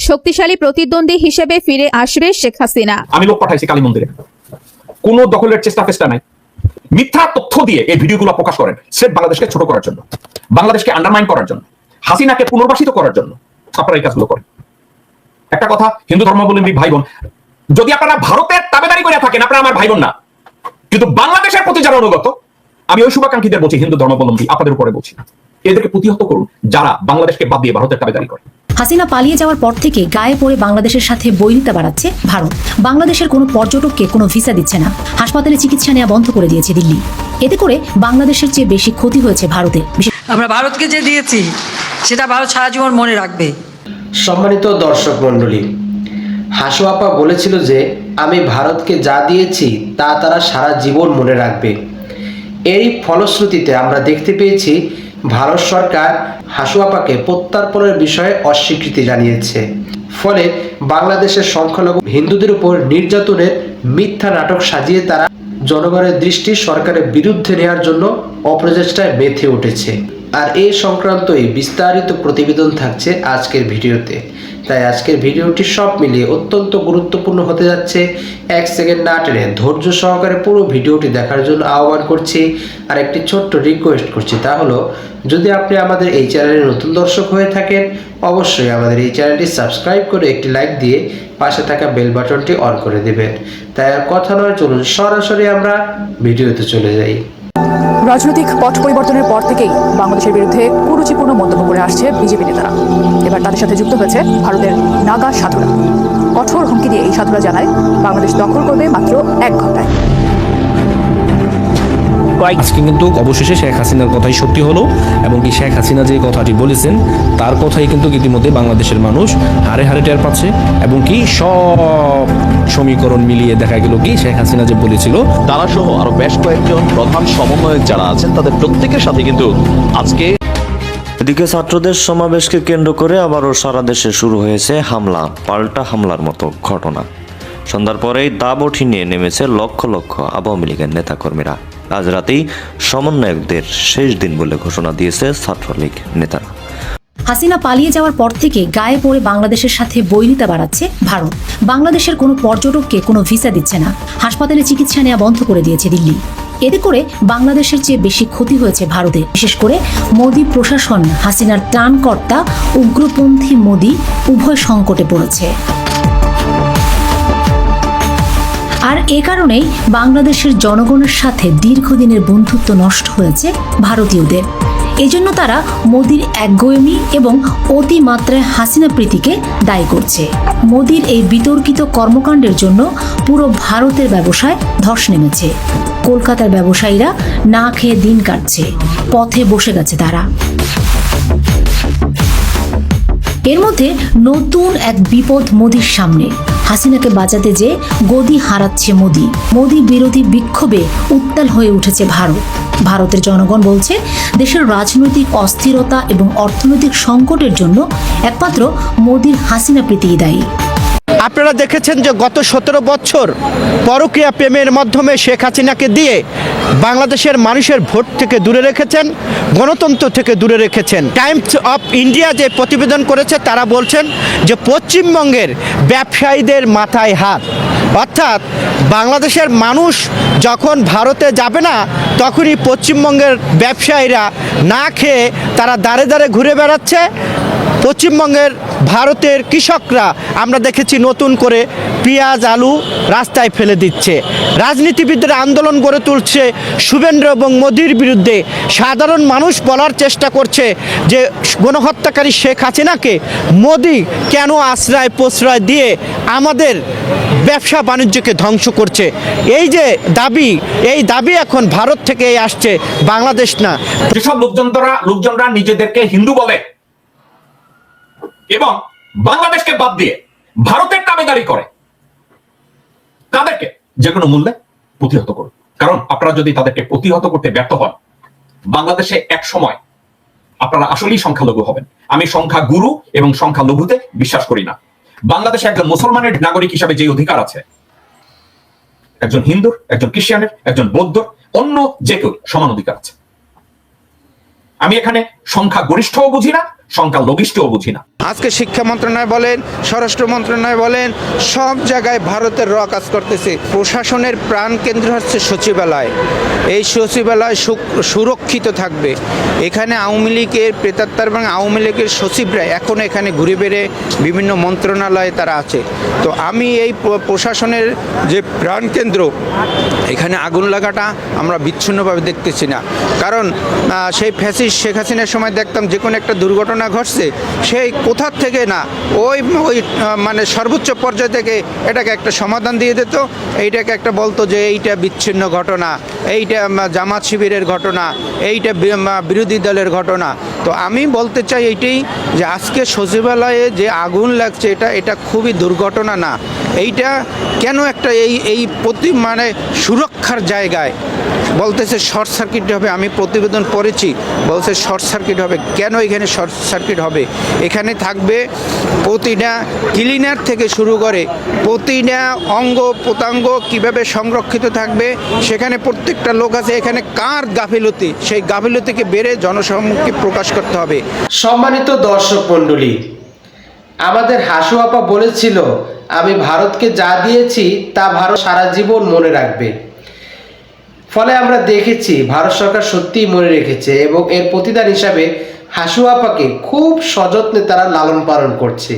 শক্তিশালী প্রতিদ্বন্দ্বী হিসেবে ফিরে আসবে শেখ হাসিনা। আমি লোক পাঠাইছি কালী মন্দিরে, কোনো দখলের চেষ্টা নাই। মিথ্যা তথ্য দিয়ে এই ভিডিওগুলো প্রকাশ করেন স্রেফ বাংলাদেশকে ছোট করার জন্য, বাংলাদেশকে আন্ডারমাইন করার জন্য, হাসিনাকে পুনর্বাসিত করার জন্য আপনারা এই কাজগুলো করেন। একটা কথা, হিন্দু ধর্মাবলম্বী ভাই বোন, যদি আপনারা ভারতের তাবেদারি করে থাকেন আপনারা আমার ভাই বোন না, কিন্তু বাংলাদেশের প্রতি যারা অনুগত, আমি ওই শুভাকাঙ্ক্ষীদের বলছি, হিন্দু ধর্মাবলম্বী আপনাদের উপরে বলছি, এদেরকে প্রতিহত করুন যারা বাংলাদেশকে বাদ দিয়ে ভারতের তাবেদারি করে। হাসিনা পালিয়ে যাওয়ার পর থেকে গায়ে পড়ে বাংলাদেশের সাথে বৈরিতা বাড়াচ্ছে ভারত। বাংলাদেশের কোনো পর্যটককে কোনো ভিসা দিচ্ছে না, হাসপাতালে চিকিৎসা নেওয়া বন্ধ করে দিয়েছে দিল্লি। এতে করে বাংলাদেশের চেয়ে বেশি ক্ষতি হয়েছে ভারতের। আমরা ভারতকে যে দিয়েছি সেটা ভারত সারা জীবন মনে রাখবে। সম্মানিত দর্শক মণ্ডলী, হাসু আপা বলেছিল যে আমি ভারতকে যা দিয়েছি তা তারা সারা জীবন মনে রাখবে। এই ফলশ্রুতিতে আমরা দেখতে পেয়েছি ভারত সরকার হাসু আপাকে প্রত্যর্পণের বিষয়ে অস্বীকৃতি জানিয়েছে। ফলে বাংলাদেশের সংখ্যালঘু হিন্দুদের উপর নির্যাতনের মিথ্যা নাটক সাজিয়ে তারা জনগণের দৃষ্টি সরকারের বিরুদ্ধে নেওয়ার জন্য অপ্রচেষ্টায় মেতে উঠেছে। আর এই সংক্রান্তই বিস্তারিত প্রতিবেদন থাকছে আজকের ভিডিওতে। তাই আজকের ভিডিওটি সব মিলিয়ে অত্যন্ত গুরুত্বপূর্ণ হতে যাচ্ছে। এক সেকেন্ড না টেনে ধৈর্য সহকারে পুরো ভিডিওটি দেখার জন্য আহ্বান করছি। আর একটি ছোট্ট রিকোয়েস্ট করছি, তা হলো যদি আপনি আমাদের এই চ্যানেলের নতুন দর্শক হয়ে থাকেন অবশ্যই আমাদের এই চ্যানেলটি সাবস্ক্রাইব করে একটি লাইক দিয়ে পাশে থাকা বেল বাটনটি অন করে দেবেন। তাই আর কথা নয়, চলুন সরাসরি আমরা ভিডিওতে চলে যাই। রাজনৈতিক পট পরিবর্তনের পর থেকেই বাংলাদেশের বিরুদ্ধে কুরুচিপূর্ণ মন্তব্য করে আসছে বিজেপি নেতারা। এবার তাদের সাথে যুক্ত হয়েছে ভারতের নাগা সাধুরা। কঠোর হুমকি দিয়ে এই সাধুরা জানায় বাংলাদেশ দখল করবে মাত্র 1 ঘন্টায়। আজকে কিন্তু অবশেষে শেখ হাসিনার কথাই সত্যি হলো, এবং কি শেখ হাসিনা যে কথাটি বলেছেন তার কথাই কিন্তু ইতিমধ্যে বাংলাদেশের মানুষ হারে হারে টের পাচ্ছে। এবং কি সব সমীকরণ মিলিয়ে দেখা গেল কি শেখ হাসিনা যে বলেছিল, তারা সহ আরো বেশ কয়েকজন প্রধান সমন্বয়ক যারা আছেন তাদের প্রত্যেকের সাথে কিন্তু আজকে। এদিকে ছাত্রদের সমাবেশকে কেন্দ্র করে আবারও সারা দেশে শুরু হয়েছে হামলা, পাল্টা হামলার মতো ঘটনা। সন্ধ্যার পরেই দাবঠি নিয়ে নেমেছে লক্ষ লক্ষ আওয়ামী লীগের নেতাকর্মীরা। আজ রাতেই সমন্বয়কদের শেষ দিন বলে ঘোষণা দিয়েছে ছাত্রলীগ নেতারা। হাসিনা পালিয়ে যাওয়ার পর থেকে গায়ে পড়ে বাংলাদেশের সাথে বৈরিতা বাড়াচ্ছে ভারত। বাংলাদেশের কোনো পর্যটককে কোনো ভিসা দিচ্ছে না, হাসপাতালে চিকিৎসা নেওয়া বন্ধ করে দিয়েছে দিল্লি। এতে করে বাংলাদেশের চেয়ে বেশি ক্ষতি হয়েছে ভারতের। বিশেষ করে মোদি প্রশাসন, হাসিনার ত্রাণকর্তা উগ্রপন্থী মোদি উভয় সংকটে পড়েছে। আর এ কারণেই বাংলাদেশের জনগণের সাথে দীর্ঘদিনের বন্ধুত্ব নষ্ট হয়েছে ভারতীয়দের। এজন্য তারা মোদির একগুঁয়েমি এবং অতিমাত্রায় হাসিনা প্রীতিকে দায়ী করছে। মোদির এই বিতর্কিত কর্মকাণ্ডের জন্য পুরো ভারতের ব্যবসায় ধস নেমেছে। কলকাতার ব্যবসায়ীরা না খেয়ে দিন কাটছে, পথে বসে গেছে তারা। এর মধ্যে নতুন এক বিপদ মোদির সামনে। হাসিনাকে বাঁচাতে যে গদি হারাচ্ছে মোদি। মোদি বিরোধী বিক্ষোভে উত্তাল হয়ে উঠেছে ভারত। ভারতের জনগণ বলছে দেশের রাজনৈতিক অস্থিরতা এবং অর্থনৈতিক সংকটের জন্য একমাত্র মোদির হাসিনা প্রীতিই দায়ী। আপনারা দেখেছেন যে গত 17 বছর পরকীয়া প্রেমের মাধ্যমে শেখ হাসিনাকে দিয়ে বাংলাদেশের মানুষের ভোট থেকে দূরে রেখেছেন, গণতন্ত্র থেকে দূরে রেখেছেন। টাইমস অফ ইন্ডিয়া যে প্রতিবেদন করেছে তারা বলছেন যে পশ্চিমবঙ্গের ব্যবসায়ীদের মাথায় হাত। অর্থাৎ বাংলাদেশের মানুষ যখন ভারতে যাবে না তখনই পশ্চিমবঙ্গের ব্যবসায়ীরা না খেয়ে তারা দাঁড়ে দাঁড়ে ঘুরে বেড়াচ্ছে। পশ্চিমবঙ্গের ভারতের কৃষকরা আমরা দেখেছি নতুন করে পেঁয়াজ আলু রাস্তায় ফেলে দিচ্ছে। রাজনীতিবিদরা আন্দোলন গড়ে তুলছে শুভেন্দ্র এবং মোদির বিরুদ্ধে। সাধারণ মানুষ বলার চেষ্টা করছে যে গণহত্যাকারী শেখ হাসিনাকে মোদি কেন আশ্রয় প্রশ্রয় দিয়ে আমাদের ব্যবসা বাণিজ্যকে ধ্বংস করছে। এই যে দাবি, এই দাবি এখন ভারত থেকে আসছে, বাংলাদেশ না। যেসব লোকজনরা নিজেদেরকে হিন্দু বলে এবং বাংলাদেশকে বাদ দিয়ে ভারতের তাবেদারি করে, তাদেরকে যে কোনো মূল্যে প্রতিহত করুন। কারণ আপনারা যদি তাদেরকে প্রতিহত করতে ব্যর্থ হন, বাংলাদেশে এক সময় আপনারা আসলেই সংখ্যালঘু হবেন। আমি সংখ্যাগুরু এবং সংখ্যালঘুতে বিশ্বাস করি না। বাংলাদেশে একজন মুসলমানের নাগরিক হিসাবে যে অধিকার আছে, একজন হিন্দুর, একজন খ্রিস্টানের, একজন বৌদ্ধ, অন্য যে কেউ সমান অধিকার আছে। আমি এখানে সংখ্যা গরিষ্ঠও বুঝি না, সংখ্যালঘিষ্ঠও বুঝি না। আজকে শিক্ষা মন্ত্রণালয় বলেন, স্বরাষ্ট্র মন্ত্রণালয় বলেন, সব জায়গায় ভারতের র কাজ করতেছে। প্রশাসনের প্রাণকেন্দ্র হচ্ছে সচিবালয়। এই সচিবালয় সুরক্ষিত থাকবে। এখানে আওয়ামী লীগের প্রেতাত্মার এবং আওয়ামী লীগের সচিবরা এখন এখানে ঘুরে বেড়ে বিভিন্ন মন্ত্রণালয়ে তারা আছে। তো আমি এই প্রশাসনের যে প্রাণকেন্দ্র, এখানে আগুন লাগাটা আমরা বিচ্ছিন্নভাবে দেখতেছি না। কারণ সেই ফ্যাসিস্ট শেখ হাসিনার সময় দেখতাম যে কোনো একটা দুর্ঘটনা ঘটছে, সেই কোথার থেকে না ওই মানে সর্বোচ্চ পর্যায় থেকে এটাকে একটা সমাধান দিয়ে দিত। এইটাকে একটা বলতো যে এইটা বিচ্ছিন্ন ঘটনা, এইটা জামাত শিবিরের ঘটনা, এইটা বিরোধী দলের ঘটনা। তো আমি বলতে চাই এইটাই যে আজকে সচিবালয়ে যে আগুন লাগছে এটা খুবই দুর্ঘটনা না। এইটা কেন একটা এই মানে সুরক্ষার জায়গায় বলতেছে শর্ট সার্কিট হবে। আমি প্রতিবেদন পড়েছি, বলছে শর্ট সার্কিট হবে। কেন এখানে শর্ট সার্কিট হবে? এখানে থাকবে প্রতিটা ক্লিনার থেকে শুরু করে প্রতিটা অঙ্গ প্রত্যঙ্গ কিভাবে সংরক্ষিত থাকবে, সেখানে প্রত্যেকটা লোক আছে। এখানে কার গাফিলতি, সেই গাফিলতিকে বেড়ে জনসম্মুখে প্রকাশ করতে হবে। সম্মানিত দর্শক মণ্ডলী, আমাদের হাসু আপা বলেছিল, আমি ভারতকে যা দিয়েছি তা ভারত সারা জীবন মনে রাখবে। ফলে আমরা দেখেছি ভারত সরকার সত্যিই মনে রেখেছে এবং এর প্রতিদান হিসাবে হাসু আপাকে খুব সযত্নে তারা লালন পালন করছে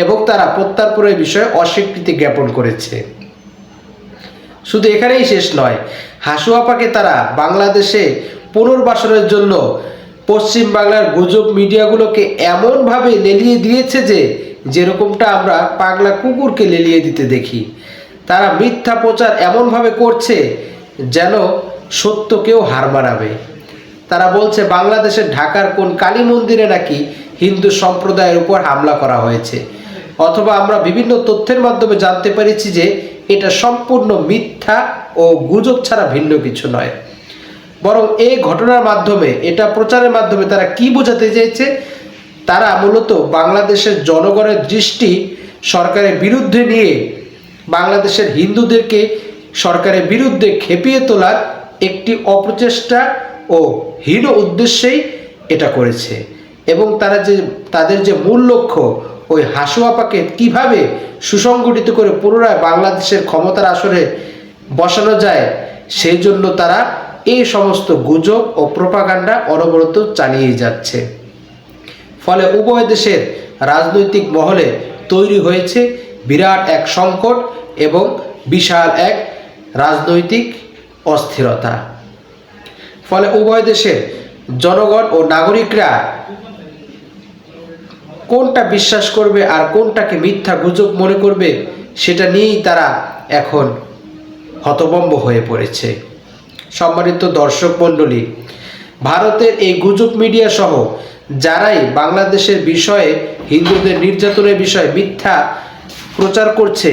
এবং তারা প্রত্যার্পণের বিষয়ে অস্বীকৃতি জ্ঞাপন করেছে। শুধু এখানেই শেষ নয়, হাসু আপাকে তারা বাংলাদেশে পুনর্বাসনের জন্য পশ্চিম বাংলার গুজব মিডিয়াগুলোকে এমনভাবে লেলিয়ে দিয়েছে যে যেরকমটা আমরা পাগলা কুকুরকে লেলিয়ে দিতে দেখি। তারা মিথ্যা প্রচার এমনভাবে করছে যেন সত্যকেও হার মানাবে। তারা বলছে বাংলাদেশের ঢাকার কোন কালী মন্দিরে নাকি হিন্দু সম্প্রদায়ের উপর হামলা করা হয়েছে, অথবা আমরা বিভিন্ন তথ্যের মাধ্যমে জানতে পেরেছি যে এটা সম্পূর্ণ মিথ্যা ও গুজব ছাড়া ভিন্ন কিছু নয়। বরং এই ঘটনার মাধ্যমে, এটা প্রচারের মাধ্যমে তারা কি বোঝাতে চেয়েছে, তারা মূলত বাংলাদেশের জনগণের দৃষ্টি সরকারের বিরুদ্ধে নিয়ে বাংলাদেশের হিন্দুদেরকে সরকারের বিরুদ্ধে খেপিয়ে তোলার একটি অপচেষ্টা ও হীন উদ্দেশ্যেই এটা করেছে। এবং তাদের যে মূল লক্ষ্য, ওই হাসু আপাকে কীভাবে সুসংগঠিত করে পুনরায় বাংলাদেশের ক্ষমতার আসরে বসানো যায়, সেই জন্য তারা এই সমস্ত গুজব ও প্রোপাগান্ডা অনবরত চালিয়ে যাচ্ছে। ফলে উভয় দেশের রাজনৈতিক মহলে তৈরি হয়েছে বিরাট এক সংকট এবং বিশাল এক রাজনৈতিক অস্থিরতা। ফলে উভয় দেশের জনগণ ও নাগরিকরা কোনটা বিশ্বাস করবে আর কোনটাকে মিথ্যা গুজব মনে করবে, সেটা নিয়েই তারা এখন হতভম্ব হয়ে পড়েছে। সম্মানিত দর্শক মণ্ডলী, ভারতের এই গুজব মিডিয়া সহ যারাই বাংলাদেশের বিষয়ে, হিন্দুদের নির্যাতনের বিষয়ে মিথ্যা প্রচার করছে,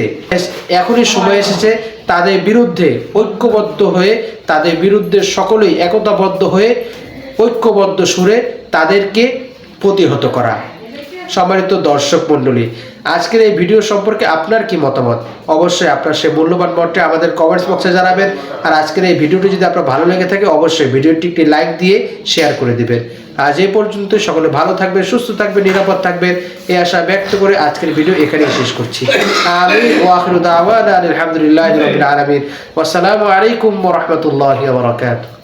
এখনই সময় এসেছে তাদের বিরুদ্ধে ঐক্যবদ্ধ হয়ে, তাদের বিরুদ্ধে সকলেই একতাবদ্ধ হয়ে ঐক্যবদ্ধ সুরে তাদেরকে প্রতিহত করা। সম্মানিত দর্শক মণ্ডলী, আজকের এই ভিডিও সম্পর্কে আপনার কি মতামত? অবশ্যই আপনার সেই মূল্যবান মতটি আমাদের কমেন্টস বক্সে জানাবেন। আর আজকের এই ভিডিওটি যদি আপনার ভালো লেগে থাকে, অবশ্যই ভিডিওটি একটি লাইক দিয়ে শেয়ার করে দিবেন। আজ এই পর্যন্ত, সকলে ভালো থাকবেন, সুস্থ থাকবেন, নিরাপদ থাকবেন এই আশা ব্যক্ত করে আজকের ভিডিও এখানেই শেষ করছি। আমিন ওয়া আখিরু দাওয়ানা আলহামদুলিল্লাহি রাব্বিল আলামিন। ওয়া আসসালামু আলাইকুম ওয়া রাহমাতুল্লাহি ওয়া বারাকাতুহু।